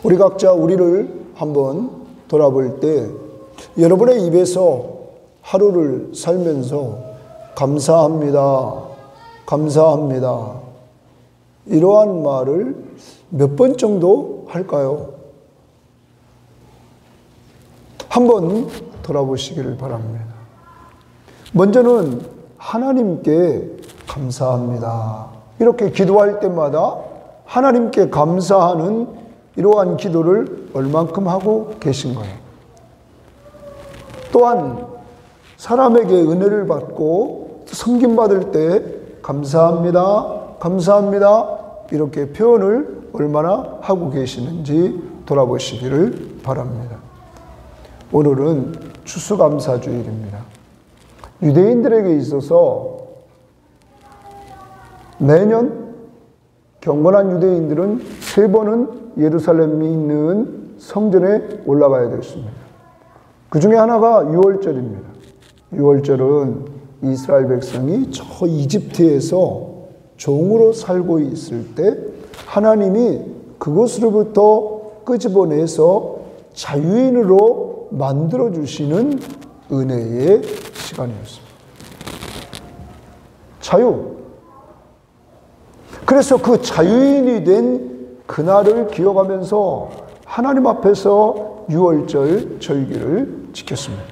우리 각자 우리를 한번 돌아볼 때 여러분의 입에서 하루를 살면서 감사합니다, 감사합니다, 이러한 말을 몇 번 정도 할까요? 한번 돌아보시기를 바랍니다. 먼저는 하나님께 감사합니다. 이렇게 기도할 때마다 하나님께 감사하는 이러한 기도를 얼만큼 하고 계신 거예요. 또한 사람에게 은혜를 받고 섬김받을 때 감사합니다, 감사합니다, 이렇게 표현을 얼마나 하고 계시는지 돌아보시기를 바랍니다. 오늘은 추수감사주일입니다. 유대인들에게 있어서 매년 경건한 유대인들은 3번은 예루살렘에 있는 성전에 올라가야 되었습니다. 그 중에 하나가 유월절입니다. 유월절은 이스라엘 백성이 저 이집트에서 종으로 살고 있을 때 하나님이 그곳으로부터 끄집어내서 자유인으로 만들어주시는 은혜의 시간이었습니다. 자유. 그래서 그 자유인이 된 그날을 기억하면서 하나님 앞에서 유월절 절기를 지켰습니다.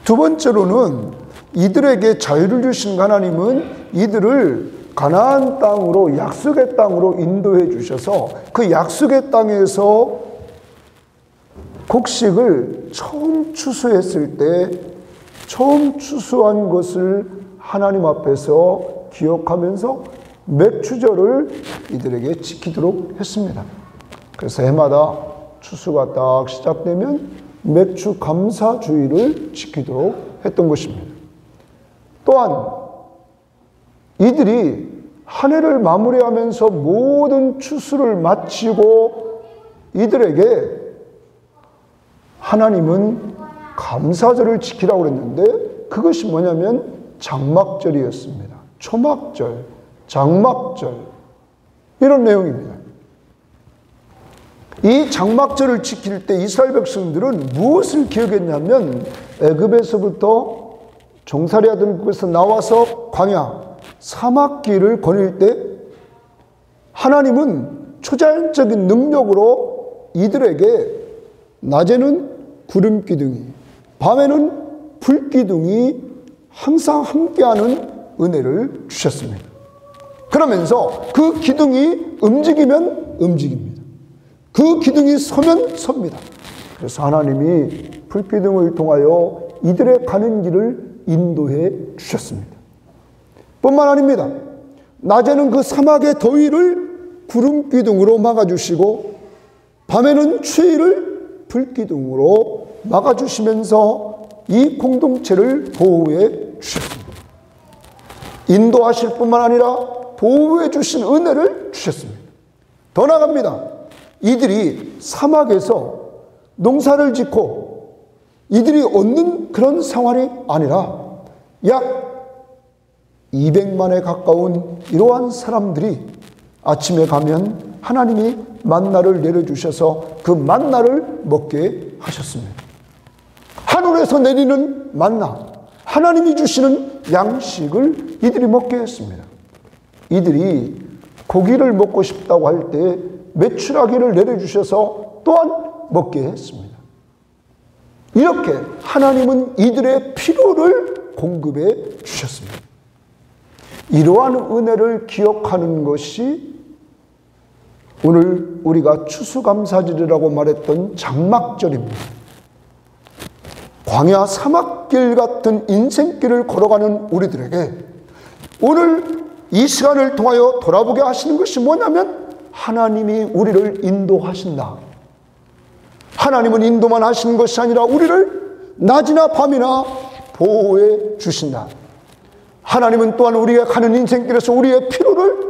두 번째로는 이들에게 자유를 주신 하나님은 이들을 가나안 땅으로, 약속의 땅으로 인도해 주셔서 그 약속의 땅에서 곡식을 처음 추수했을 때 처음 추수한 것을 하나님 앞에서 기억하면서 맥추절을 이들에게 지키도록 했습니다. 그래서 해마다 추수가 딱 시작되면 맥추 감사주의를 지키도록 했던 것입니다. 또한 이들이 한 해를 마무리하면서 모든 추수를 마치고 이들에게 하나님은 감사절을 지키라고 그랬는데 그것이 뭐냐면 장막절이었습니다. 초막절, 장막절, 이런 내용입니다. 이 장막절을 지킬 때 이스라엘 백성들은 무엇을 기억했냐면 애굽에서부터 종살이하던 곳에서 나와서 광야, 사막길을 거닐 때 하나님은 초자연적인 능력으로 이들에게 낮에는 구름기둥이, 밤에는 불기둥이 항상 함께하는 은혜를 주셨습니다. 그러면서 그 기둥이 움직이면 움직입니다. 그 기둥이 서면 섭니다. 그래서 하나님이 불기둥을 통하여 이들의 가는 길을 인도해 주셨습니다. 뿐만 아닙니다. 낮에는 그 사막의 더위를 구름기둥으로 막아주시고 밤에는 추위를 불기둥으로 막아주시면서 이 공동체를 보호해 주셨습니다. 인도하실 뿐만 아니라 보호해 주신 은혜를 주셨습니다. 더 나아갑니다. 이들이 사막에서 농사를 짓고 이들이 얻는 그런 생활이 아니라 약 200만에 가까운 이러한 사람들이 아침에 가면 하나님이 만나를 내려주셔서 그 만나를 먹게 하셨습니다. 하늘에서 내리는 만나, 하나님이 주시는 양식을 이들이 먹게 했습니다. 이들이 고기를 먹고 싶다고 할 때 메추라기를 내려주셔서 또한 먹게 했습니다. 이렇게 하나님은 이들의 필요를 공급해 주셨습니다. 이러한 은혜를 기억하는 것이 오늘 우리가 추수감사절이라고 말했던 장막절입니다. 광야 사막길 같은 인생길을 걸어가는 우리들에게 오늘 이 시간을 통하여 돌아보게 하시는 것이 뭐냐면 하나님이 우리를 인도하신다. 하나님은 인도만 하시는 것이 아니라 우리를 낮이나 밤이나 보호해 주신다. 하나님은 또한 우리가 가는 인생길에서 우리의 필요를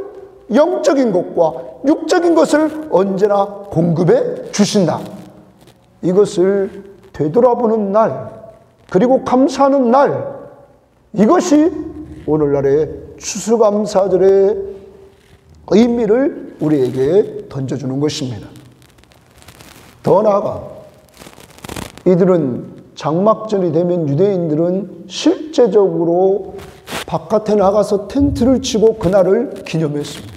영적인 것과 육적인 것을 언제나 공급해 주신다. 이것을 되돌아보는 날, 그리고 감사하는 날, 이것이 오늘날의 추수감사절의 의미를 우리에게 던져주는 것입니다. 더 나아가 이들은 장막절이 되면 유대인들은 실제적으로 바깥에 나가서 텐트를 치고 그날을 기념했습니다.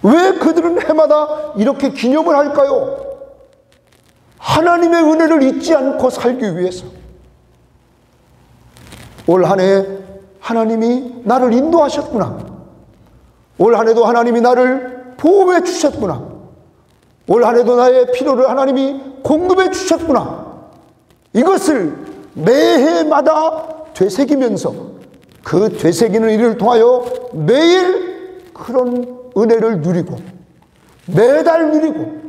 왜 그들은 해마다 이렇게 기념을 할까요? 하나님의 은혜를 잊지 않고 살기 위해서. 올 한 해 하나님이 나를 인도하셨구나. 올 한 해도 하나님이 나를 보호해 주셨구나. 올 한 해도 나의 필요를 하나님이 공급해 주셨구나. 이것을 매해마다 되새기면서 그 되새기는 일을 통하여 매일 그런 은혜를 누리고 매달 누리고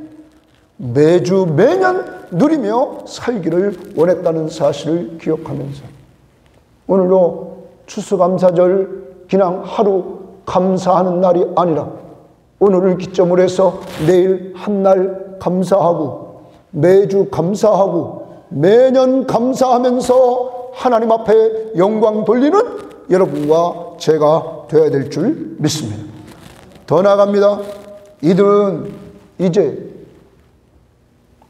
매주 매년 누리며 살기를 원했다는 사실을 기억하면서 오늘도 추수감사절 그냥 하루 감사하는 날이 아니라 오늘을 기점으로 해서 내일 한 날 감사하고 매주 감사하고 매년 감사하면서 하나님 앞에 영광 돌리는 여러분과 제가 되어야 될 줄 믿습니다. 더 나아갑니다. 이들은 이제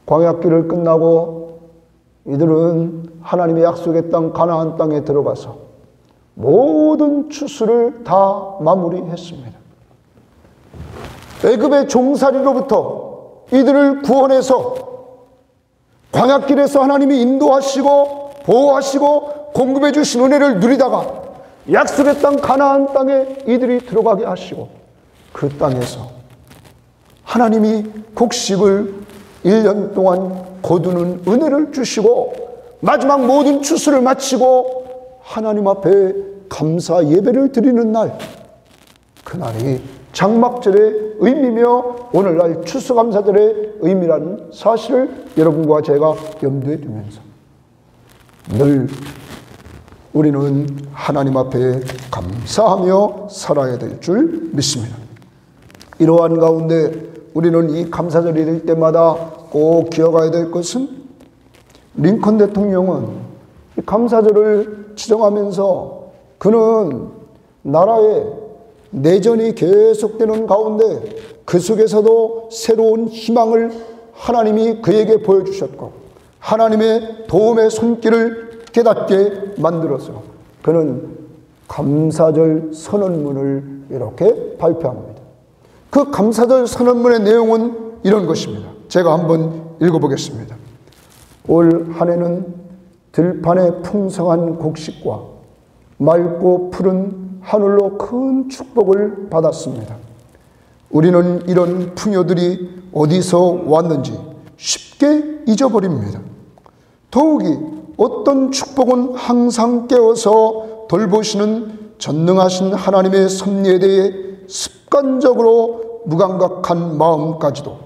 광야길을 끝나고 이들은 하나님의 약속의 땅 가나안 땅에 들어가서 모든 추수를 다 마무리했습니다. 애굽의 종살이로부터 이들을 구원해서 광야길에서 하나님이 인도하시고 보호하시고 공급해 주신 은혜를 누리다가 약속의 땅 가나안 땅에 이들이 들어가게 하시고 그 땅에서 하나님이 곡식을 1년 동안 거두는 은혜를 주시고 마지막 모든 추수를 마치고 하나님 앞에 감사 예배를 드리는 날, 그날이 장막절의 의미며 오늘날 추수감사절의 의미라는 사실을 여러분과 제가 염두에 두면서 늘 우리는 하나님 앞에 감사하며 살아야 될 줄 믿습니다. 이러한 가운데 우리는 이 감사절이 될 때마다 꼭 기억해야 될 것은 링컨 대통령은 이 감사절을 지정하면서 그는 나라의 내전이 계속되는 가운데 그 속에서도 새로운 희망을 하나님이 그에게 보여주셨고 하나님의 도움의 손길을 깨닫게 만들어서 그는 감사절 선언문을 이렇게 발표합니다. 그 감사절 선언문의 내용은 이런 것입니다. 제가 한번 읽어보겠습니다. 올 한 해는 들판의 풍성한 곡식과 맑고 푸른 하늘로 큰 축복을 받았습니다. 우리는 이런 풍요들이 어디서 왔는지 쉽게 잊어버립니다. 더욱이 어떤 축복은 항상 깨워서 돌보시는 전능하신 하나님의 섭리에 대해 습관적으로 무감각한 마음까지도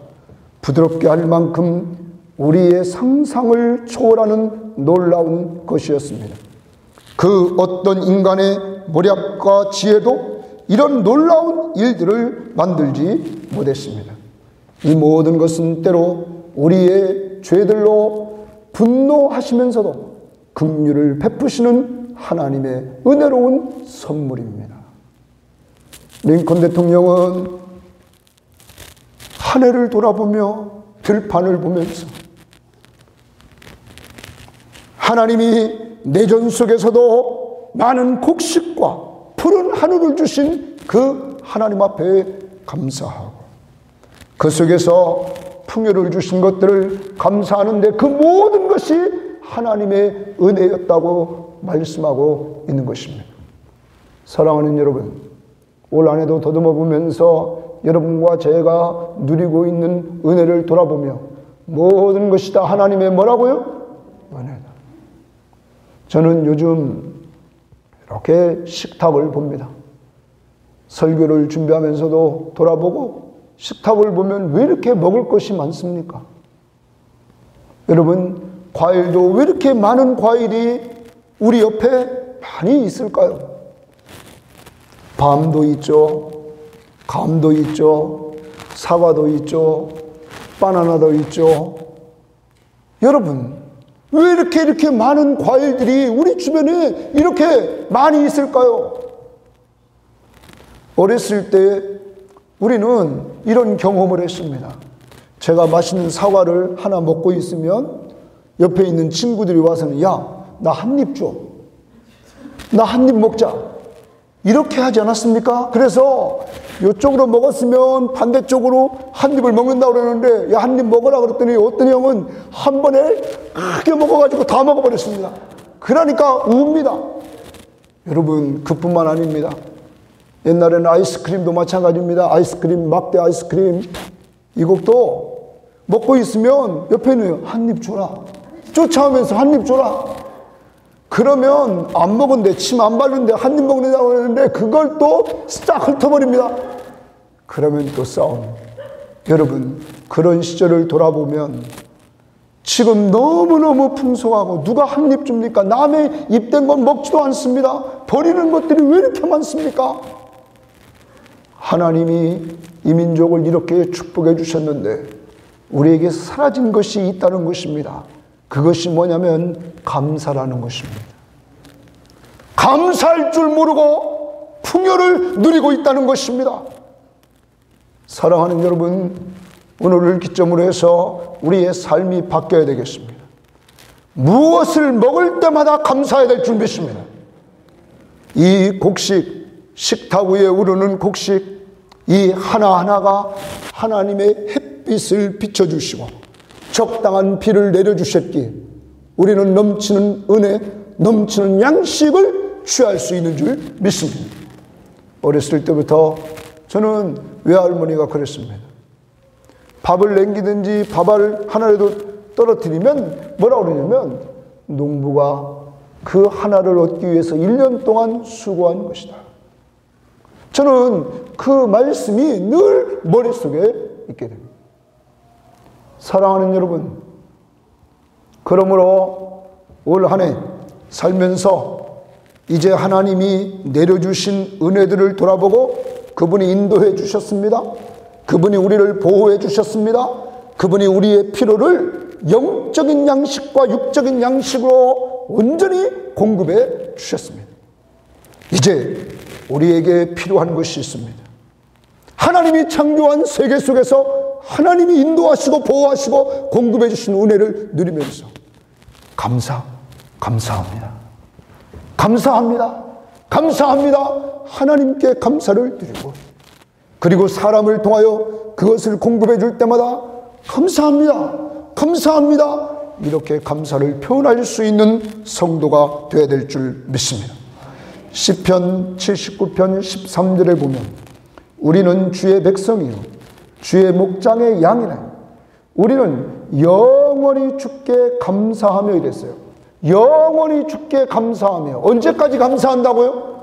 부드럽게 할 만큼 우리의 상상을 초월하는 놀라운 것이었습니다. 그 어떤 인간의 모략과 지혜도 이런 놀라운 일들을 만들지 못했습니다. 이 모든 것은 때로 우리의 죄들로 분노하시면서도 긍휼을 베푸시는 하나님의 은혜로운 선물입니다. 링컨 대통령은 한 해를 돌아보며 들판을 보면서 하나님이 내전 속에서도 많은 곡식과 푸른 하늘을 주신 그 하나님 앞에 감사하고 그 속에서 풍요를 주신 것들을 감사하는데 그 모든 것이 하나님의 은혜였다고 말씀하고 있는 것입니다. 사랑하는 여러분, 올 한 해도 더듬어 보면서 여러분과 제가 누리고 있는 은혜를 돌아보며 모든 것이 다 하나님의 뭐라고요? 은혜다. 저는 요즘 이렇게 식탁을 봅니다. 설교를 준비하면서도 돌아보고 식탁을 보면 왜 이렇게 먹을 것이 많습니까? 여러분, 과일도 왜 이렇게 많은 과일이 우리 옆에 많이 있을까요? 밤도 있죠. 감도 있죠. 사과도 있죠. 바나나도 있죠. 여러분, 왜 이렇게 많은 과일들이 우리 주변에 이렇게 많이 있을까요? 어렸을 때 우리는 이런 경험을 했습니다. 제가 맛있는 사과를 하나 먹고 있으면 옆에 있는 친구들이 와서는 야, 나 한 입 줘. 나 한 입 먹자. 이렇게 하지 않았습니까? 그래서 이쪽으로 먹었으면 반대쪽으로 한 입을 먹는다고 그러는데 야, 한 입 먹으라 그랬더니 어떤 형은 한 번에 크게 먹어가지고 다 먹어버렸습니다. 그러니까 웁니다. 여러분, 그뿐만 아닙니다. 옛날에는 아이스크림도 마찬가지입니다. 아이스크림, 막대 아이스크림. 이것도 먹고 있으면 옆에는 한 입 줘라. 쫓아오면서 한 입 줘라. 그러면 안 먹은데, 침 안 바르는데 한 입 먹는다고 하는데 그걸 또 싹 훑어버립니다. 그러면 또 싸움. 여러분, 그런 시절을 돌아보면 지금 너무너무 풍성하고 누가 한 입 줍니까? 남의 입된 건 먹지도 않습니다. 버리는 것들이 왜 이렇게 많습니까? 하나님이 이 민족을 이렇게 축복해 주셨는데 우리에게 사라진 것이 있다는 것입니다. 그것이 뭐냐면 감사라는 것입니다. 감사할 줄 모르고 풍요를 누리고 있다는 것입니다. 사랑하는 여러분, 오늘을 기점으로 해서 우리의 삶이 바뀌어야 되겠습니다. 무엇을 먹을 때마다 감사해야 될 줄 믿습니다. 이 곡식, 식탁 위에 오르는 곡식, 이 하나하나가 하나님의 햇빛을 비춰주시고 적당한 비를 내려주셨기에 우리는 넘치는 은혜, 넘치는 양식을 취할 수 있는 줄 믿습니다. 어렸을 때부터 저는 외할머니가 그랬습니다. 밥을 남기든지 밥을 하나라도 떨어뜨리면 뭐라고 그러냐면 농부가 그 하나를 얻기 위해서 1년 동안 수고한 것이다. 저는 그 말씀이 늘 머릿속에 있게 됩니다. 사랑하는 여러분, 그러므로 올 한 해 살면서 이제 하나님이 내려주신 은혜들을 돌아보고 그분이 인도해 주셨습니다. 그분이 우리를 보호해 주셨습니다. 그분이 우리의 필요를 영적인 양식과 육적인 양식으로 온전히 공급해 주셨습니다. 이제 우리에게 필요한 것이 있습니다. 하나님이 창조한 세계 속에서 하나님이 인도하시고 보호하시고 공급해 주신 은혜를 누리면서 감사합니다. 하나님께 감사를 드리고 그리고 사람을 통하여 그것을 공급해 줄 때마다 감사합니다. 이렇게 감사를 표현할 수 있는 성도가 되어야 될 줄 믿습니다. 시편 79편 13절에 보면 우리는 주의 백성이요 주의 목장의 양이네. 우리는 영원히 주께 감사하며 이랬어요. 영원히 주께 감사하며. 언제까지 감사한다고요?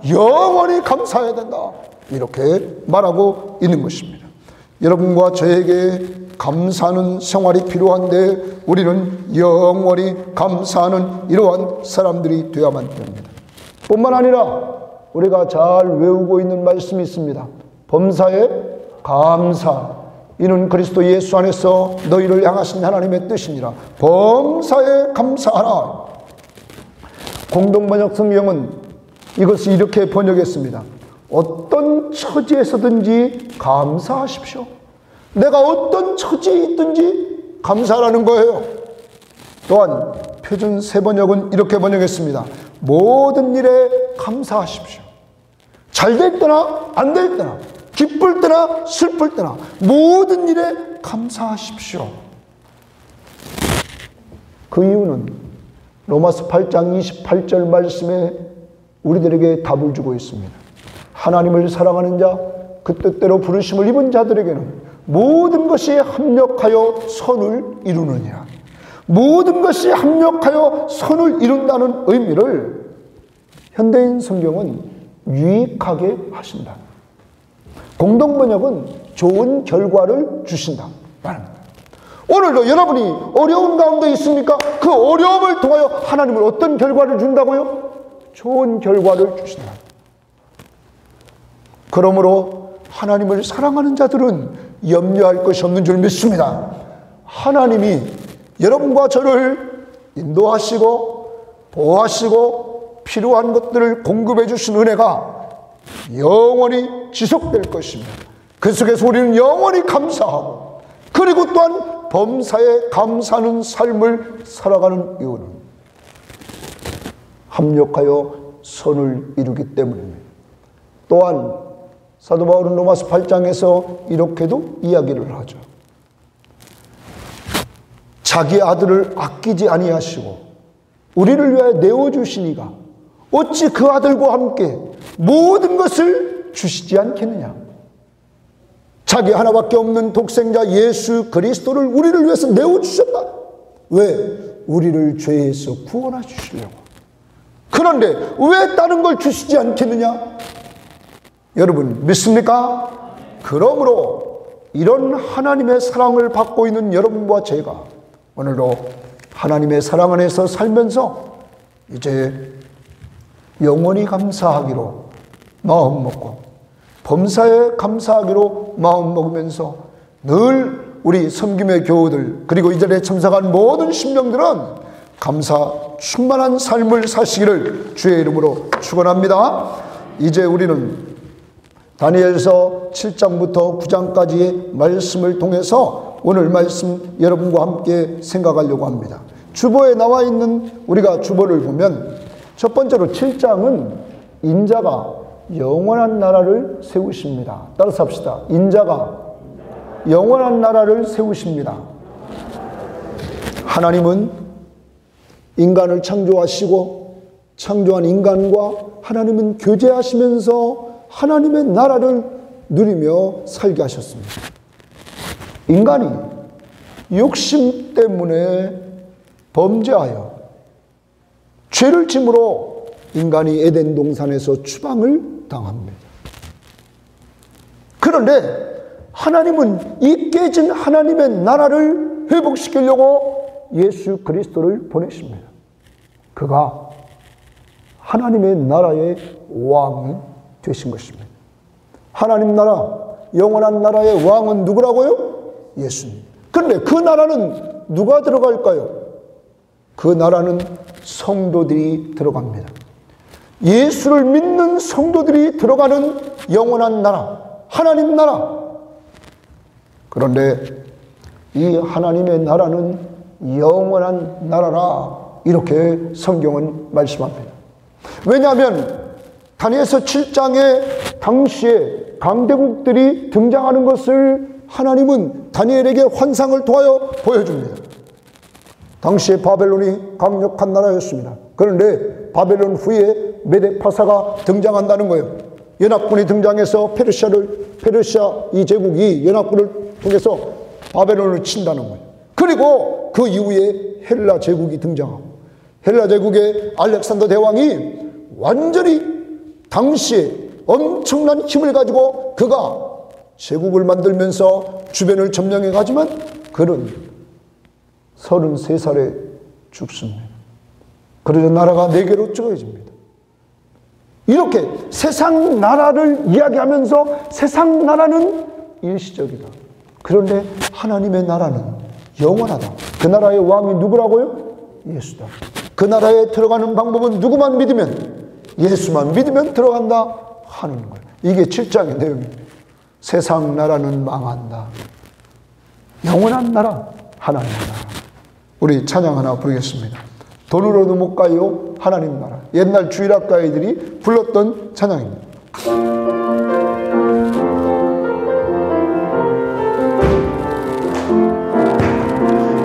영원히 감사해야 된다. 이렇게 말하고 있는 것입니다. 여러분과 저에게 감사하는 생활이 필요한데 우리는 영원히 감사하는 이러한 사람들이 되어야만 됩니다. 뿐만 아니라 우리가 잘 외우고 있는 말씀이 있습니다. 범사에 감사. 이는 그리스도 예수 안에서 너희를 향하신 하나님의 뜻이니라. 범사에 감사하라. 공동번역 성경은 이것을 이렇게 번역했습니다. 어떤 처지에서든지 감사하십시오. 내가 어떤 처지에 있든지 감사하라는 거예요. 또한 표준 세번역은 이렇게 번역했습니다. 모든 일에 감사하십시오. 잘 될 때나 안 될 때나 기쁠 때나 슬플 때나 모든 일에 감사하십시오. 그 이유는 로마서 8장 28절 말씀에 우리들에게 답을 주고 있습니다. 하나님을 사랑하는 자, 그 뜻대로 부르심을 입은 자들에게는 모든 것이 합력하여 선을 이루느니라. 모든 것이 합력하여 선을 이룬다는 의미를 현대인 성경은 유익하게 하신다. 공동번역은 좋은 결과를 주신다. 오늘도 여러분이 어려운 가운데 있습니까? 그 어려움을 통하여 하나님은 어떤 결과를 준다고요? 좋은 결과를 주신다. 그러므로 하나님을 사랑하는 자들은 염려할 것이 없는 줄 믿습니다. 하나님이 여러분과 저를 인도하시고 보호하시고 필요한 것들을 공급해 주신 은혜가 영원히 지속될 것입니다. 그 속에서 우리는 영원히 감사하고 그 그리고 또한 범사에 감사하는 삶을 살아가는 이유는 합력하여 선을 이루기 때문입니다. 또한 사도 바울은 로마서 8장에서 이렇게도 이야기를 하죠. 자기 아들을 아끼지 아니하시고 우리를 위하여 내어주시니가 어찌 그 아들과 함께 모든 것을 주시지 않겠느냐. 자기 하나밖에 없는 독생자 예수 그리스도를 우리를 위해서 내어주셨다. 왜? 우리를 죄에서 구원해 주시려고. 그런데 왜 다른 걸 주시지 않겠느냐? 여러분 믿습니까? 그러므로 이런 하나님의 사랑을 받고 있는 여러분과 제가 오늘도 하나님의 사랑 안에서 살면서 이제 영원히 감사하기로 마음 먹고 범사에 감사하기로 마음 먹으면서 늘 우리 섬김의 교우들 그리고 이 자리에 참석한 모든 신령들은 감사 충만한 삶을 사시기를 주의 이름으로 축원합니다. 이제 우리는 다니엘서 7장부터 9장까지의 말씀을 통해서 오늘 말씀 여러분과 함께 생각하려고 합니다. 주보에 나와 있는 우리가 주보를 보면 첫 번째로 7장은 인자가 영원한 나라를 세우십니다. 따라서 합시다. 인자가 영원한 나라를 세우십니다. 하나님은 인간을 창조하시고 창조한 인간과 하나님은 교제하시면서 하나님의 나라를 누리며 살게 하셨습니다. 인간이 욕심 때문에 범죄하여 죄를 짐으로 인간이 에덴 동산에서 추방을 당합니다. 그런데 하나님은 이 깨진 하나님의 나라를 회복시키려고 예수 그리스도를 보내십니다. 그가 하나님의 나라의 왕이 되신 것입니다. 하나님 나라, 영원한 나라의 왕은 누구라고요? 예수님. 그런데 그 나라는 누가 들어갈까요? 그 나라는 성도들이 들어갑니다. 예수를 믿는 성도들이 들어가는 영원한 나라, 하나님 나라. 그런데 이 하나님의 나라는 영원한 나라라 이렇게 성경은 말씀합니다. 왜냐하면 다니엘서 7장에 당시에 강대국들이 등장하는 것을 하나님은 다니엘에게 환상을 통하여 보여줍니다. 당시에 바벨론이 강력한 나라였습니다. 그런데 바벨론 후에 메데파사가 등장한다는 거예요. 연합군이 등장해서 페르시아 이 제국이 연합군을 통해서 바벨론을 친다는 거예요. 그리고 그 이후에 헬라 제국이 등장하고 헬라 제국의 알렉산더 대왕이 완전히 당시에 엄청난 힘을 가지고 그가 제국을 만들면서 주변을 점령해 가지만 그는 33살에 죽습니다. 그래서 나라가 4개로 쪼개집니다. 이렇게 세상 나라를 이야기하면서 세상 나라는 일시적이다. 그런데 하나님의 나라는 영원하다. 그 나라의 왕이 누구라고요? 예수다. 그 나라에 들어가는 방법은 누구만 믿으면 예수만 믿으면 들어간다 하는 거예요. 이게 7장의 내용입니다. 세상 나라는 망한다. 영원한 나라, 하나님 나라. 우리 찬양 하나 부르겠습니다. 돈으로도 못 가요, 하나님 나라. 옛날 주일학가이들이 불렀던 찬양입니다.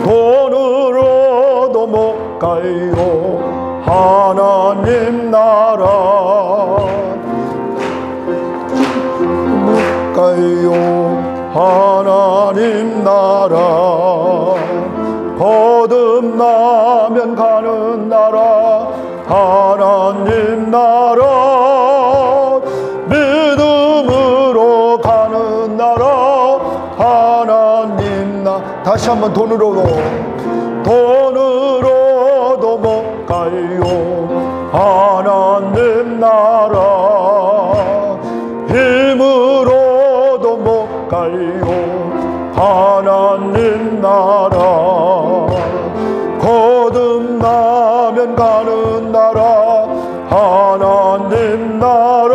돈으로도 못 가요, 하나님 나라. 못 가요, 하나님 나라. 거듭나면 가는 나라, 하나님 나라. 믿음으로 가는 나라, 하나님 나라. 다시 한번 돈으로도 못 가요, 하나님 나라. 힘으로도 못 가요, 하나님 나라. 거듭나면 가는 나라, 하나님 나라.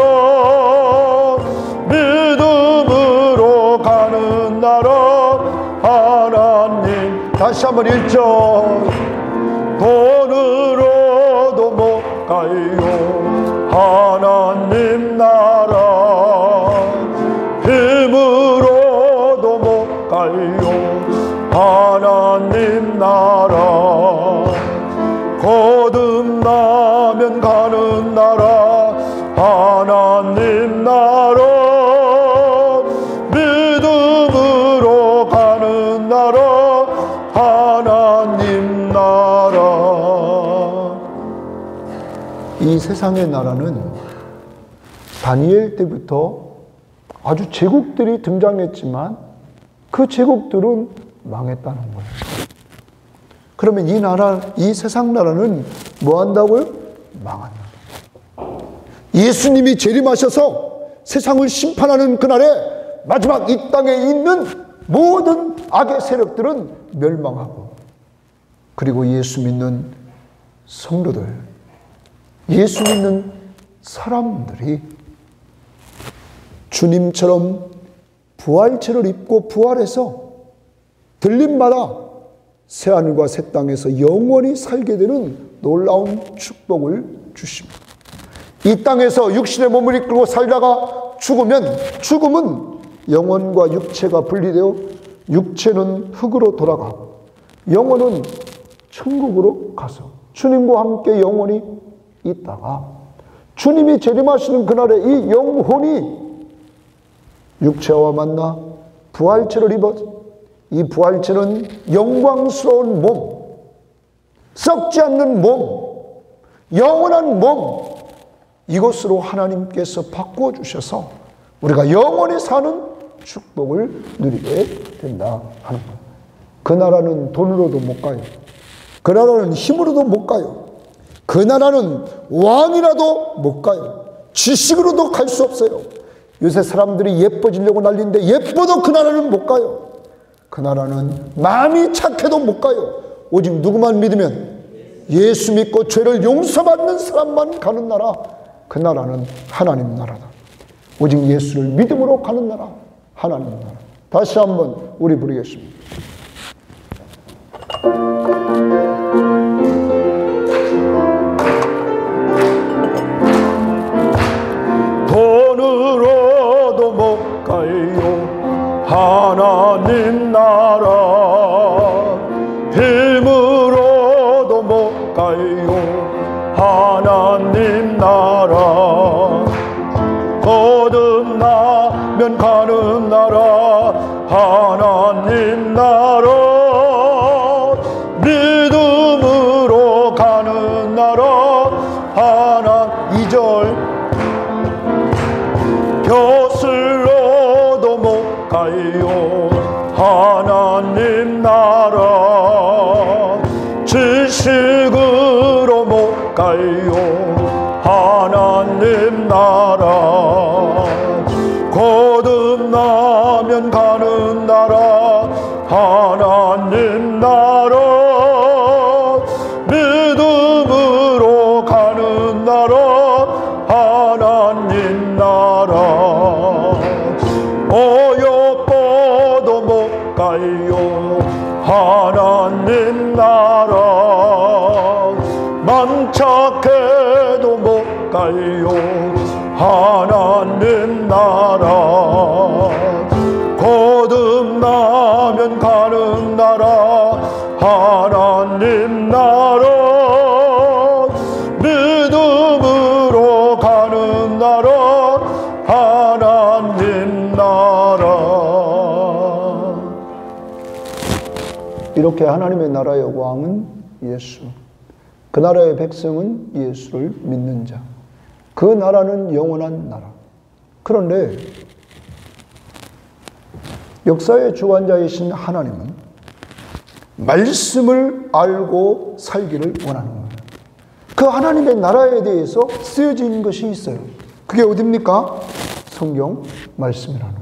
믿음으로 가는 나라, 한번 1절 돈으로도 못 가요 하나님 나라 힘으로도 못 가요 하나님 나라 거듭나면 가는 나라 하나님 나라 믿음으로 가는 나라 하나님 나라. 이 세상의 나라는 다니엘 때부터 아주 제국들이 등장했지만 그 제국들은 망했다는 거예요. 그러면 이 나라, 이 세상 나라는 뭐 한다고요? 망한다. 예수님이 재림하셔서 세상을 심판하는 그날에 마지막 이 땅에 있는 모든 악의 세력들은 멸망하고, 그리고 예수 믿는 성도들, 예수 믿는 사람들이 주님처럼 부활체를 입고 부활해서 들림마다 새하늘과 새 땅에서 영원히 살게 되는 놀라운 축복을 주십니다. 이 땅에서 육신의 몸을 이끌고 살다가 죽으면 죽음은 영혼과 육체가 분리되어 육체는 흙으로 돌아가고 영혼은 천국으로 가서 주님과 함께 영원히 있다가 주님이 재림하시는 그날에 이 영혼이 육체와 만나 부활체를 입어 이 부활체는 영광스러운 몸, 썩지 않는 몸, 영원한 몸, 이것으로 하나님께서 바꾸어 주셔서 우리가 영원히 사는 축복을 누리게 된다 하는 거예요. 그 나라는 돈으로도 못 가요. 그 나라는 힘으로도 못 가요. 그 나라는 왕이라도 못 가요. 지식으로도 갈 수 없어요. 요새 사람들이 예뻐지려고 난리인데 예뻐도 그 나라는 못 가요. 그 나라는 마음이 착해도 못 가요. 오직 누구만 믿으면 예수 믿고 죄를 용서받는 사람만 가는 나라, 그 나라는 하나님 나라다. 오직 예수를 믿음으로 가는 나라, 하나님 나라. 다시 한번 우리 부르겠습니다. 돈으로도 못 가요 하나님 나라 힘으로도 못 가요 하나님 나라 거듭나면 가는 나라 하나님 나라 믿음으로 가는 나라 하나 2절 벼슬로도 못 가요 하나님 나라 지식으로 못 가요 하나님 나라 거듭나면 가는 나라 하나님 나라 믿음으로 가는 나라 하나님 나라 어여뻐도 못 가요 하나님 나라 만착해도 못 가요 하나님 나라 거듭나면 가는 나라 하나님 나라 믿음으로 가는 나라 하나님 나라. 이렇게 하나님의 나라의 왕은 예수, 그 나라의 백성은 예수를 믿는 자, 그 나라는 영원한 나라. 그런데 역사의 주관자이신 하나님은 말씀을 알고 살기를 원하는 거예요. 그 하나님의 나라에 대해서 쓰여진 것이 있어요. 그게 어딥니까? 성경 말씀이라는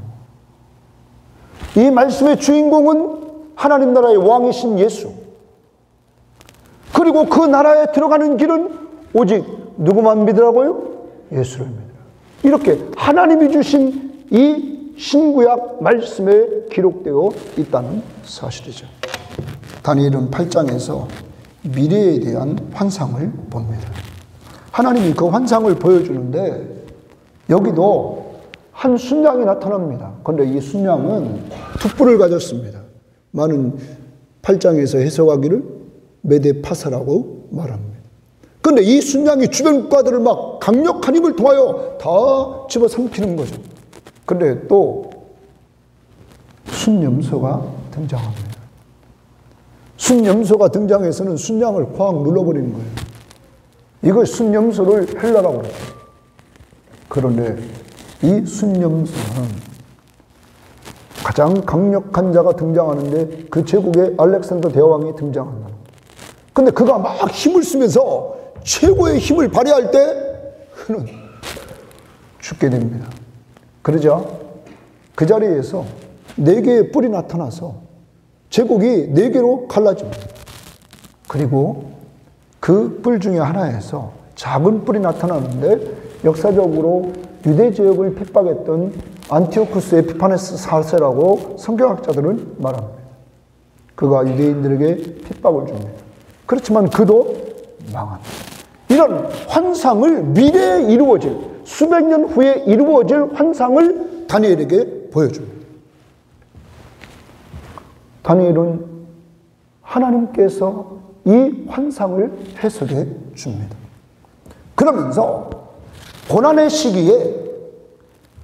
거예요. 이 말씀의 주인공은 하나님 나라의 왕이신 예수. 그리고 그 나라에 들어가는 길은 오직 누구만 믿으라고요? 예수를 믿으라. 이렇게 하나님이 주신 이 신구약 말씀에 기록되어 있다는 사실이죠. 다니엘은 8장에서 미래에 대한 환상을 봅니다. 하나님이 그 환상을 보여주는데 여기도 한 순양이 나타납니다. 그런데 이 순양은 두 뿔을 가졌습니다. 많은 8장에서 해석하기를 메데파사라고 말합니다. 그런데 이 순양이 주변 국가들을 막 강력한 힘을 통하여 다 집어삼키는 거죠. 그런데 또 순염소가 등장합니다. 순염소가 등장해서는 순양을 콱 눌러버리는 거예요. 이걸 순염소를 헬라라고 그래요. 그런데 이 순염소는 가장 강력한 자가 등장하는데 그 제국의 알렉산더 대왕이 등장한다는 거예요. 근데 그가 막 힘을 쓰면서 최고의 힘을 발휘할 때 그는 죽게 됩니다. 그러자 그 자리에서 4개의 뿔이 나타나서 제국이 4개로 갈라집니다. 그리고 그 뿔 중에 하나에서 작은 뿔이 나타나는데 역사적으로 유대 지역을 핍박했던 안티오쿠스 에피파네스 4세라고 성경학자들은 말합니다. 그가 유대인들에게 핍박을 줍니다. 그렇지만 그도 망합니다. 이런 환상을 미래에 이루어질, 수백 년 후에 이루어질 환상을 다니엘에게 보여줍니다. 다니엘은 하나님께서 이 환상을 해석해 줍니다. 그러면서 고난의 시기에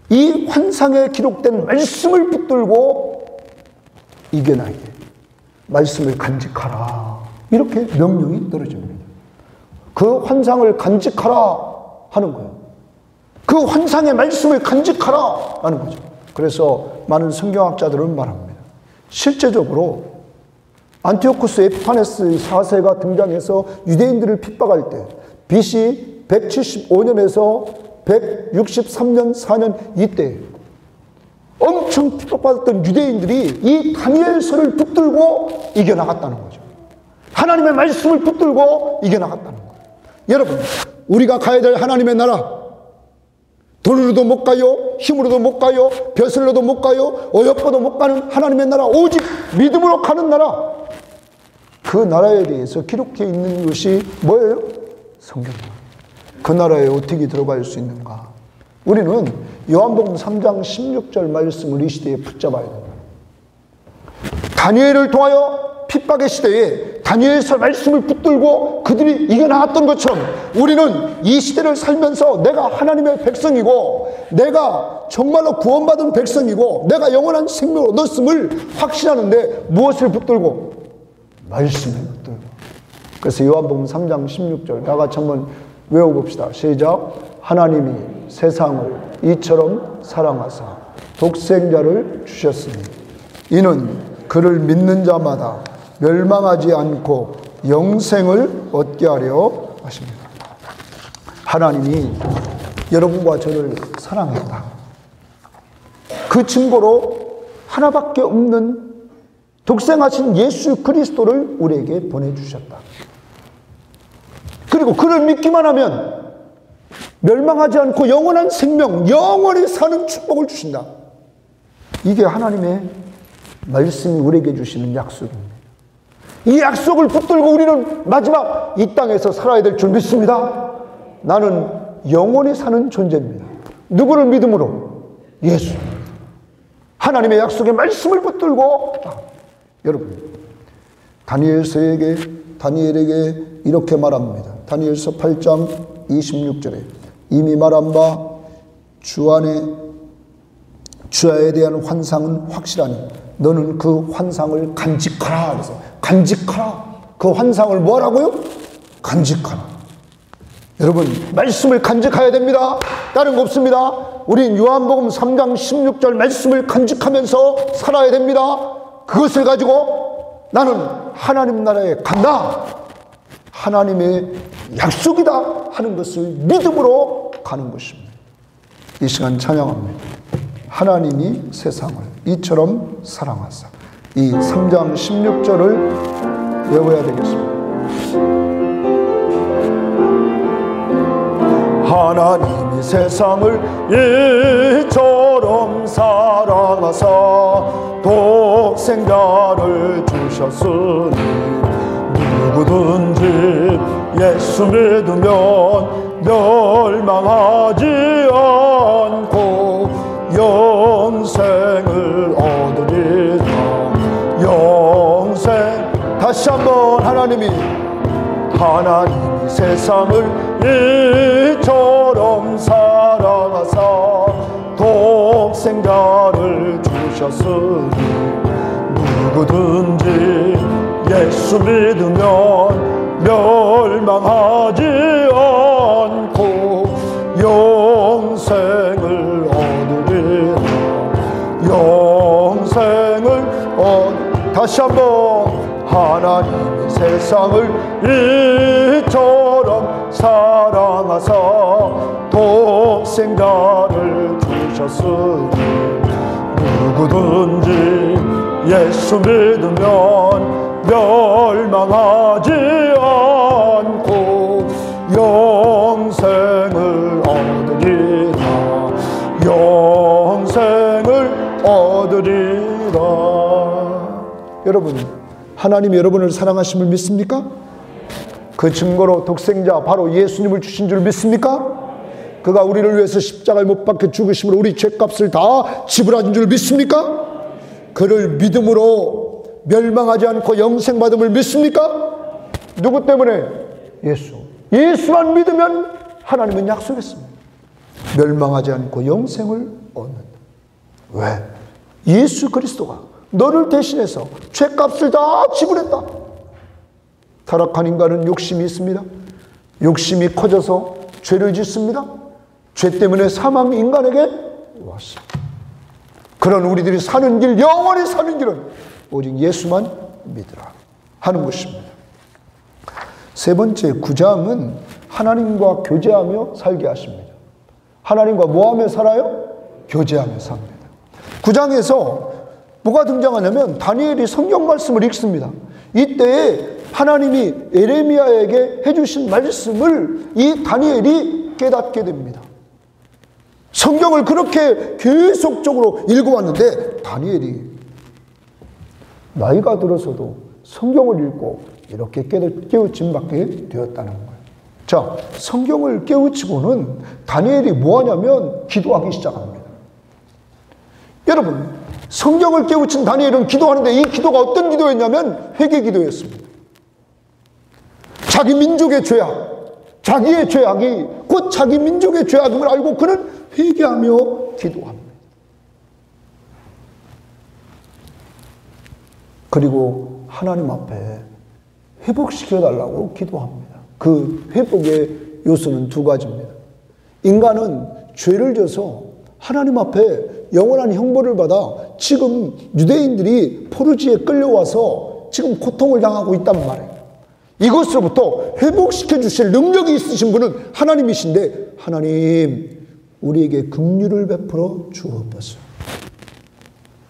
이 환상에 기록된 말씀을 붙들고 이겨나게 말씀을 간직하라, 이렇게 명령이 떨어집니다. 그 환상을 간직하라 하는 거예요. 그 환상의 말씀을 간직하라 하는 거죠. 그래서 많은 성경학자들은 말합니다. 실제적으로 안티오쿠스 에피파네스 4세가 등장해서 유대인들을 핍박할 때 BC 175년에서 163년 4년 이때 엄청 핍박받았던 유대인들이 이 다니엘서를 붙들고 이겨나갔다는 거죠. 하나님의 말씀을 붙들고 이겨나갔다는 거예요. 여러분, 우리가 가야 될 하나님의 나라, 돈으로도 못 가요, 힘으로도 못 가요, 벼슬로도 못 가요, 어여뻐도 못 가는 하나님의 나라, 오직 믿음으로 가는 나라, 그 나라에 대해서 기록되어 있는 것이 뭐예요? 성경입니다. 그 나라에 어떻게 들어갈 수 있는가? 우리는 요한복음 3장 16절 말씀을 이 시대에 붙잡아야 됩니다. 다니엘을 통하여 핍박의 시대에 다니엘서 말씀을 붙들고 그들이 이겨나갔던 것처럼 우리는 이 시대를 살면서 내가 하나님의 백성이고 내가 정말로 구원받은 백성이고 내가 영원한 생명을 얻었음을 확신하는데 무엇을 붙들고? 말씀을 붙들고. 그래서 요한복음 3장 16절 다 같이 한번 외워봅시다. 시작. 하나님이 세상을 이처럼 사랑하사 독생자를 주셨으니 이는 그를 믿는 자마다 멸망하지 않고 영생을 얻게 하려 하십니다. 하나님이 여러분과 저를 사랑했다. 그 증거로 하나밖에 없는 독생하신 예수 그리스도를 우리에게 보내주셨다. 그리고 그를 믿기만 하면 멸망하지 않고 영원한 생명, 영원히 사는 축복을 주신다. 이게 하나님의 말씀이 우리에게 주시는 약속입니다. 이 약속을 붙들고 우리는 마지막 이 땅에서 살아야 될 줄 믿습니다. 나는 영원히 사는 존재입니다. 누구를 믿음으로? 예수. 하나님의 약속의 말씀을 붙들고 여러분, 다니엘에게 이렇게 말합니다. 다니엘서 8장 26절에 이미 말한 바 주야에 대한 환상은 확실하니 너는 그 환상을 간직하라. 그래서 간직하라. 그 환상을 뭐라고요? 간직하라. 여러분, 말씀을 간직해야 됩니다. 다른 거 없습니다. 우린 요한복음 3장 16절 말씀을 간직하면서 살아야 됩니다. 그것을 가지고 나는 하나님 나라에 간다. 하나님의 약속이다 하는 것을 믿음으로 가는 것입니다. 이 시간 찬양합니다. 하나님이 세상을 이처럼 사랑하사. 이 3장 16절을 외워야 되겠습니다. 하나님이 세상을 이처럼 사랑하사 독생자를 주셨으니 누구든지 예수 믿으면 멸망하지 않고 영생을 얻으리라. 영생. 다시 한번 하나님이 세상을 이처럼 사랑하사 독생자를 주셨으니 누구든지 예수 믿으면 멸망하지 않고 영생을 얻으리라. 영생을 다시 한번 하나님이 세상을 이처럼 사랑하사 독생자를 주셨으니 누구든지 예수 믿으면 멸망하지 않고 영생을 얻으리라. 영생을 얻으리라. 여러분, 하나님이 여러분을 사랑하심을 믿습니까? 그 증거로 독생자 바로 예수님을 주신 줄 믿습니까? 그가 우리를 위해서 십자가에 못 박혀 죽으심으로 우리 죄값을 다 지불하신 줄 믿습니까? 그를 믿음으로 멸망하지 않고 영생받음을 믿습니까? 누구 때문에? 예수. 예수만 믿으면 하나님은 약속했습니다. 멸망하지 않고 영생을 얻는다. 왜? 예수 그리스도가 너를 대신해서 죄값을 다 지불했다. 타락한 인간은 욕심이 있습니다. 욕심이 커져서 죄를 짓습니다. 죄 때문에 사망이 인간에게 왔습니다. 그런 우리들이 사는 길, 영원히 사는 길은 오직 예수만 믿으라 하는 것입니다. 세 번째, 9장은 하나님과 교제하며 살게 하십니다. 하나님과 뭐하며 살아요? 교제하며 삽니다. 9장에서 뭐가 등장하냐면 다니엘이 성경 말씀을 읽습니다. 이때에 하나님이 에레미야에게 해주신 말씀을 이 다니엘이 깨닫게 됩니다. 성경을 그렇게 계속적으로 읽어왔는데 다니엘이 나이가 들어서도 성경을 읽고 이렇게 깨우침 받게 되었다는 거예요. 자, 성경을 깨우치고는 다니엘이 뭐하냐면 기도하기 시작합니다. 여러분, 성경을 깨우친 다니엘은 기도하는데 이 기도가 어떤 기도였냐면 회개 기도였습니다. 자기 민족의 죄악, 자기의 죄악이 곧 자기 민족의 죄악임을 알고 그는 회개하며 기도합니다. 그리고 하나님 앞에 회복시켜달라고 기도합니다. 그 회복의 요소는 두 가지입니다. 인간은 죄를 져서 하나님 앞에 영원한 형벌을 받아 지금 유대인들이 포로지에 끌려와서 지금 고통을 당하고 있단 말이에요. 이것으로부터 회복시켜 주실 능력이 있으신 분은 하나님이신데 하나님 우리에게 긍휼을 베풀어 주옵소서.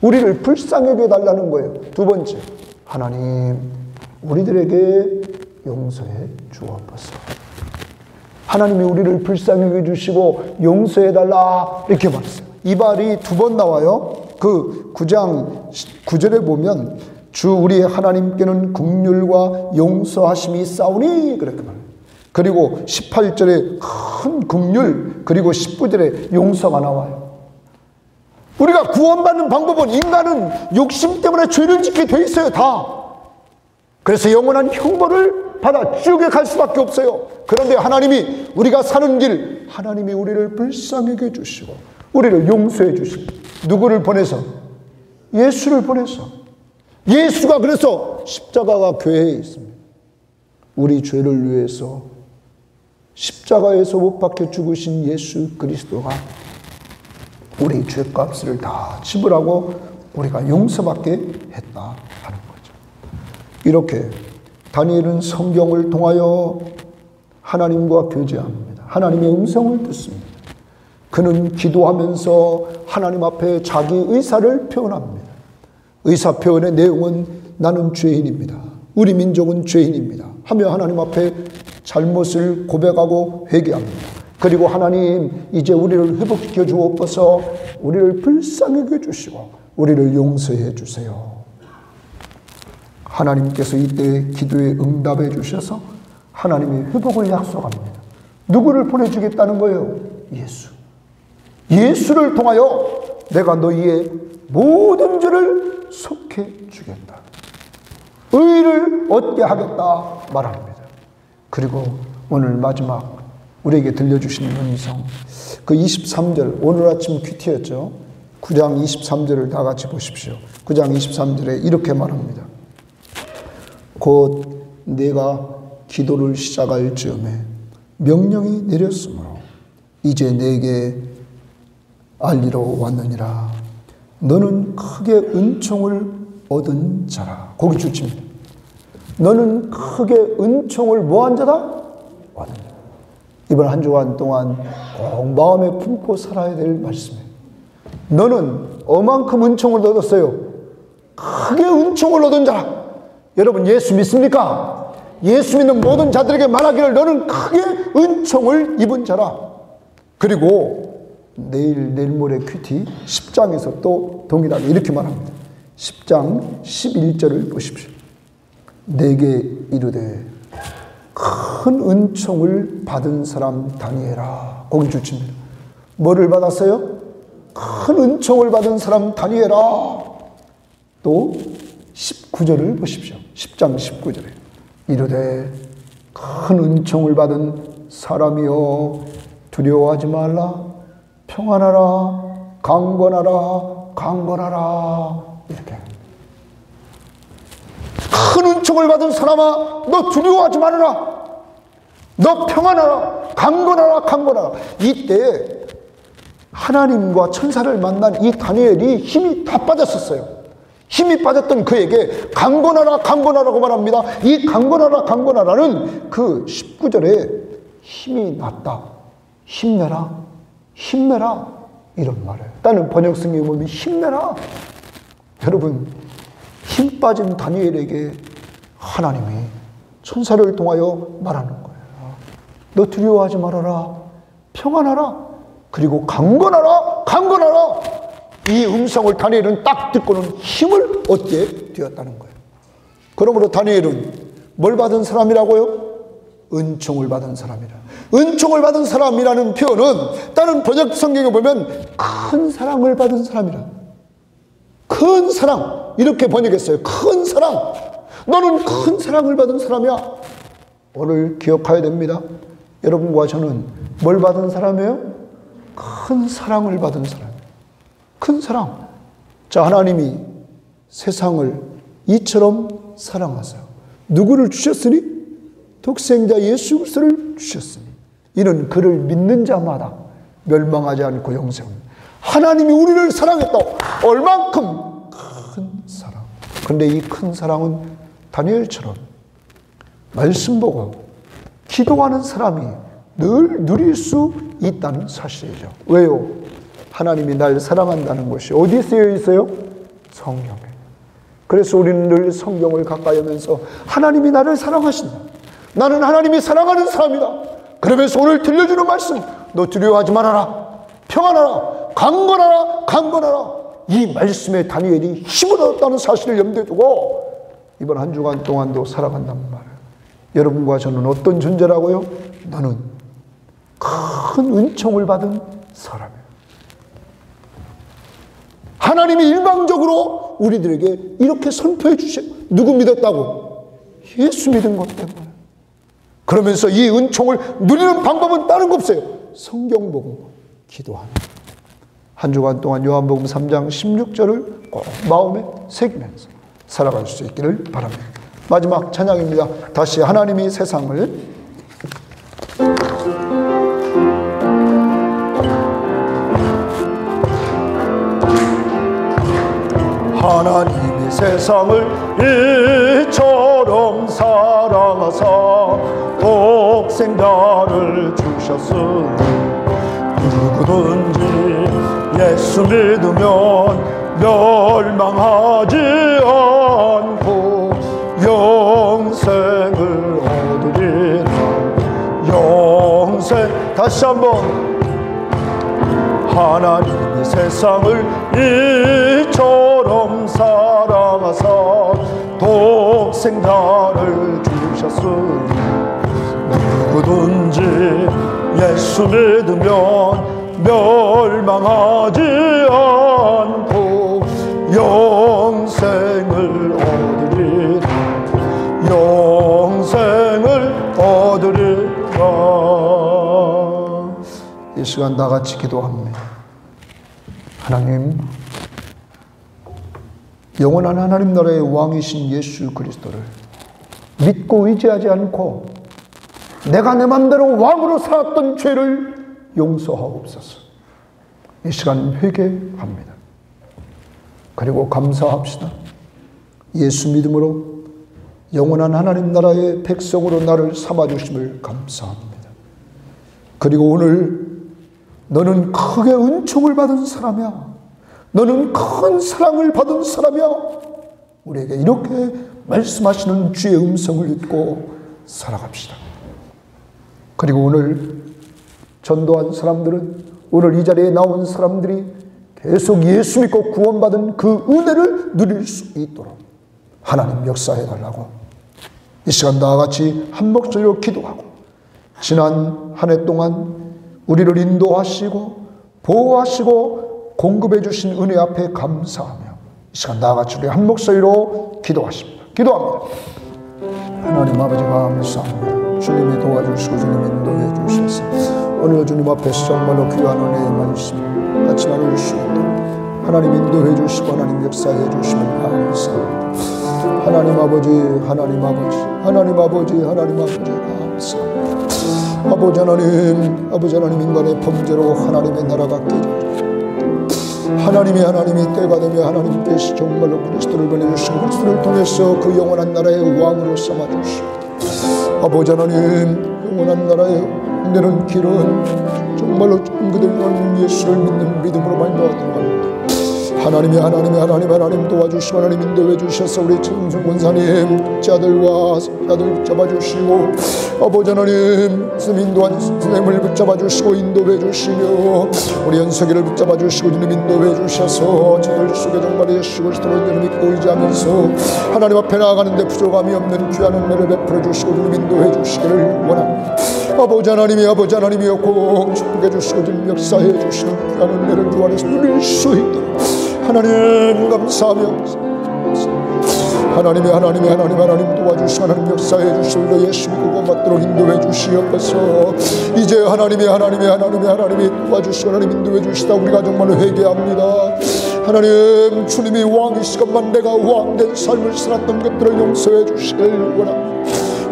우리를 불쌍하게 해달라는 거예요. 두 번째, 하나님 우리들에게 용서해 주옵소서. 하나님이 우리를 불쌍하게 해주시고 용서해달라 이렇게 말했어요. 이 말이 두 번 나와요. 그 9장 9절에 보면 주 우리 하나님께는 긍휼과 용서하심이 있사오니 그렇게 말해요. 그리고 18절에 큰 긍휼, 그리고 19절에 용서가 나와요. 우리가 구원받는 방법은 인간은 욕심 때문에 죄를 짓게 돼 있어요. 다. 그래서 영원한 형벌을 받아 지옥에 갈 수밖에 없어요. 그런데 하나님이 우리가 사는 길, 하나님이 우리를 불쌍하게 해주시고 우리를 용서해 주시고 누구를 보내서? 예수를 보내서. 예수가 그래서 십자가가 교회에 있습니다. 우리 죄를 위해서 십자가에서 못 박혀 죽으신 예수 그리스도가 우리 죄값을 다 지불하고 우리가 용서받게 했다 하는 거죠. 이렇게 다니엘은 성경을 통하여 하나님과 교제합니다. 하나님의 음성을 듣습니다. 그는 기도하면서 하나님 앞에 자기 의사를 표현합니다. 의사 표현의 내용은 나는 죄인입니다. 우리 민족은 죄인입니다. 하며 하나님 앞에 잘못을 고백하고 회개합니다. 그리고 하나님 이제 우리를 회복시켜 주옵소서. 우리를 불쌍하게 해주시고 우리를 용서해 주세요. 하나님께서 이때 기도에 응답해 주셔서 하나님이 회복을 약속합니다. 누구를 보내주겠다는 거예요? 예수. 예수를 통하여 내가 너희의 모든 죄를 속해 주겠다. 의를 얻게 하겠다 말합니다. 그리고 오늘 마지막 우리에게 들려주시는 음성, 그 23절, 오늘 아침 큐티였죠. 9장 23절을 다 같이 보십시오. 9장 23절에 이렇게 말합니다. 곧 내가 기도를 시작할 즈음에 명령이 내렸으므로 이제 내게 알리러 왔느니라. 너는 크게 은총을 얻은 자라. 거기 주칩니다. 너는 크게 은총을 뭐한 자다? 얻은 자다. 이번 한 주간 동안 꼭 마음에 품고 살아야 될 말씀이에요. 너는 어만큼 은총을 얻었어요. 크게 은총을 얻은 자라. 여러분 예수 믿습니까? 예수 믿는 모든 자들에게 말하기를 너는 크게 은총을 입은 자라. 그리고 내일 모레 큐티 10장에서 또 동일하게 이렇게 말합니다. 10장 11절을 보십시오. 내게 이르되 큰 은총을 받은 사람 다니엘아. 거기 주칩니다. 뭐를 받았어요? 큰 은총을 받은 사람 다니엘아. 또 19절을 보십시오. 10장 19절에 이르되 큰 은총을 받은 사람이여 두려워하지 말라. 평안하라. 강건하라. 강건하라. 이렇게 큰 은총을 받은 사람아 너 두려워하지 말아라. 너 평안하라. 강건하라. 강건하라. 이때 하나님과 천사를 만난 이 다니엘이 힘이 다 빠졌었어요. 힘이 빠졌던 그에게 강건하라. 강건하라고 말합니다. 이 강건하라. 강건하라는 그 19절에 힘이 났다. 힘내라. 힘내라. 이런 말이에요. 다른 번역 성경에 보면 힘내라. 여러분 힘 빠진 다니엘에게 하나님이 천사를 통하여 말하는 거예요. 너 두려워하지 말아라. 평안하라. 그리고 강건하라. 강건하라. 이 음성을 다니엘은 딱 듣고는 힘을 얻게 되었다는 거예요. 그러므로 다니엘은 뭘 받은 사람이라고요? 은총을 받은 사람이라. 은총을 받은 사람이라는 표현은 다른 번역 성경에 보면 큰 사랑을 받은 사람이라. 큰 사랑. 이렇게 번역했어요. 큰 사랑. 너는 큰 사랑을 받은 사람이야. 오늘 기억해야 됩니다. 여러분과 저는 뭘 받은 사람이에요? 큰 사랑을 받은 사람. 큰 사랑. 자, 하나님이 세상을 이처럼 사랑하세요. 누구를 주셨으니? 독생자 예수 그리스도를 주셨으니 이는 그를 믿는 자마다 멸망하지 않고 영생을. 하나님이 우리를 사랑했다고. 얼만큼 큰 사랑. 그런데 이 큰 사랑은 다니엘처럼 말씀 보고 기도하는 사람이 늘 누릴 수 있다는 사실이죠. 왜요? 하나님이 날 사랑한다는 것이 어디에 쓰여 있어요? 성경에. 그래서 우리는 늘 성경을 가까이 하면서 하나님이 나를 사랑하신다. 나는 하나님이 사랑하는 사람이다. 그러면서 오늘 들려주는 말씀, 너 두려워하지 말아라. 평안하라. 강건하라. 강건하라. 이 말씀에 다니엘이 힘을 얻었다는 사실을 염두에 두고 이번 한 주간 동안도 살아간다는 말이에요. 여러분과 저는 어떤 존재라고요? 너는 큰 은총을 받은 사람이에요. 하나님이 일방적으로 우리들에게 이렇게 선포해 주셔요. 누구 믿었다고? 예수 믿은 것 때문에. 그러면서 이 은총을 누리는 방법은 다른 거 없어요. 성경 보고 기도하는. 한 주간 동안 요한복음 3장 16절을 꼭 마음에 새기면서 살아갈 수 있기를 바랍니다. 마지막 찬양입니다. 다시 하나님이 세상을 하나님이 세상을 이처럼 사랑하사 독생자를 주셨으니 누구든지 예수 믿으면 멸망하지 않고 영생을 얻으리라. 영생. 다시 한번 하나님이 세상을 이처럼 사랑하사 독생자를 주셨으니 누구든지 예수 믿으면 멸망하지 않고 영생을 얻으리라. 영생을 얻으리라. 이 시간 다 같이 기도합니다. 하나님, 영원한 하나님 나라의 왕이신 예수 그리스도를 믿고 의지하지 않고 내가 내 맘대로 왕으로 살았던 죄를 용서하옵소서. 이 시간 회개합니다. 그리고 감사합시다. 예수 믿음으로 영원한 하나님 나라의 백성으로 나를 삼아주심을 감사합니다. 그리고 오늘 너는 크게 은총을 받은 사람이야. 너는 큰 사랑을 받은 사람이야. 우리에게 이렇게 말씀하시는 주의 음성을 듣고 살아갑시다. 그리고 오늘 전도한 사람들은, 오늘 이 자리에 나온 사람들이 계속 예수 믿고 구원받은 그 은혜를 누릴 수 있도록 하나님 역사해달라고 이 시간 다 같이 한 목소리로 기도하고, 지난 한 해 동안 우리를 인도하시고 보호하시고 공급해 주신 은혜 앞에 감사하며 이 시간 다 같이 우리 한 목소리로 기도하십니다. 기도합니다. 하나님 아버지 감사합니다. 주님이 도와주시고 주님이 인도해 주셔서 오늘 주님 앞에서 정말로 귀한 은혜의 말씀 같이 나눌 수 있도록 하나님 인도해 주시고 하나님 역사해 주시면 감사합니다. 하나님 아버지, 하나님 아버지, 하나님 아버지, 하나님 아버지 감사합니다. 아버지 하나님 인간의 범죄로 하나님의 나라가 깨졌죠. 하나님이 때가 되면 하나님께서 정말로 그리스도를 보내주시고 그리스도를 통해서 그 영원한 나라의 왕으로 삼아주시고, 아버지 하나님 영원한 나라의 내는 길은 정말로 그들만 예수를 믿는 믿음으로 말미암아 하나님 도와주시고 하나님 인도해 주셔서 우리 최은성 권사님 자들과 자들 붙잡아 주시고, 아버지 하나님 인도한 선생님을 붙잡아 주시고 인도해 주시며 우리 연석이를 붙잡아 주시고 주님 인도해 주셔서 저들 속에 정말 예수 그리스도를 믿고 의지하면서 하나님 앞에 나아가는데 부족함이 없는 귀한 은혜를 베풀어 주시고 주님 인도해 주시기를 원합니다. 아버지 하나님이여 꼭 축복해 주시고 주님 역사해 주시는 귀한 은혜를 주 안에서 누릴 수 있도록 하나님 감사하며 하나님 도와주시고 하나님 역사해 주시고 예수 믿고 구원받도록 인도해 주시옵소서. 이제 하나님이 도와주시고 하나님 인도해 주시다 우리가 정말로 회개합니다. 하나님 주님이 왕이시건만 내가 왕된 삶을 살았던 것들을 용서해 주시길 원합니다.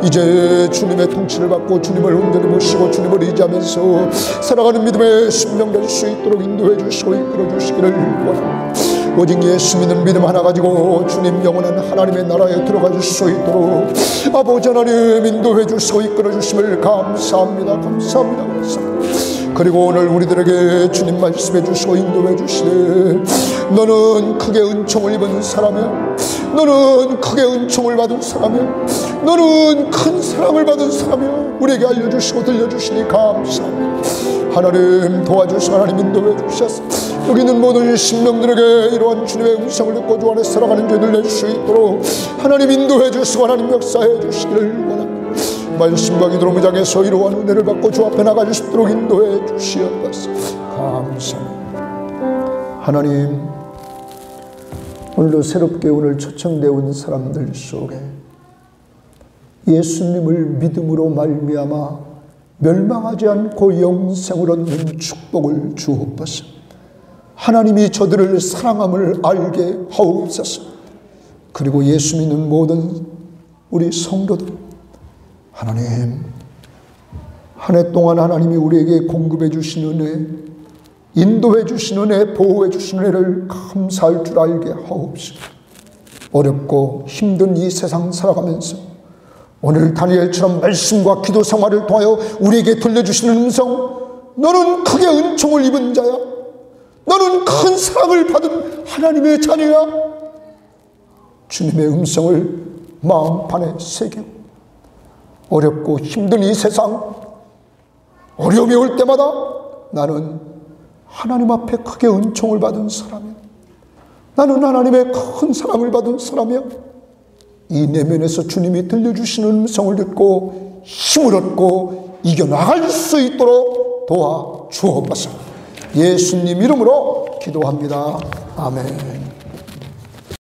이제 주님의 통치를 받고 주님을 온전히 모시고 주님을 의지하면서 살아가는 믿음의 심령 될 수 있도록 인도해 주시고 이끌어 주시기를 원합니다. 오직 예수 믿는 믿음 하나 가지고 주님 영원한 하나님의 나라에 들어가 줄 수 있도록 아버지 하나님 인도해 주시고 이끌어 주심을 감사합니다. 그리고 오늘 우리들에게 주님 말씀해 주시고 인도해 주시되 너는 크게 은총을 입은 사람이야. 너는 크게 은총을 받은 사람이야. 너는 큰 사랑을 받은 사람이야. 우리에게 알려주시고 들려주시니 감사합니다. 하나님 도와주시고 하나님 인도해 주셔서 여기 있는 모든 신명들에게 이러한 주님의 음성을 듣고 주 안에 살아가는 죄를 낼 수 있도록 하나님 인도해 주시고 하나님 역사해 주시기를 원합니다. 말씀과 기도로 무장해서 이러한 은혜를 받고 주 앞에 나가실 수 있도록 인도해 주시옵소서. 감사합니다. 하나님 오늘도 새롭게 오늘 초청되어 온 사람들 속에 예수님을 믿음으로 말미암아 멸망하지 않고 영생을 얻는 축복을 주옵소서. 하나님이 저들을 사랑함을 알게 하옵소서. 그리고 예수 믿는 모든 우리 성도들 하나님 한 해 동안 하나님이 우리에게 공급해 주신 은혜, 인도해 주신 은혜, 보호해 주신 은혜를 감사할 줄 알게 하옵소서. 어렵고 힘든 이 세상 살아가면서 오늘 다니엘처럼 말씀과 기도 생활을 통하여 우리에게 들려주시는 음성, 너는 크게 은총을 입은 자야. 너는 큰 사랑을 받은 하나님의 자녀야. 주님의 음성을 마음판에 새기고 어렵고 힘든 이 세상, 어려움이 올 때마다 나는 하나님 앞에 크게 은총을 받은 사람이야. 나는 하나님의 큰 사랑을 받은 사람이야. 이 내면에서 주님이 들려주시는 음성을 듣고 힘을 얻고 이겨나갈 수 있도록 도와 주옵소서. 예수님 이름으로 기도합니다. 아멘.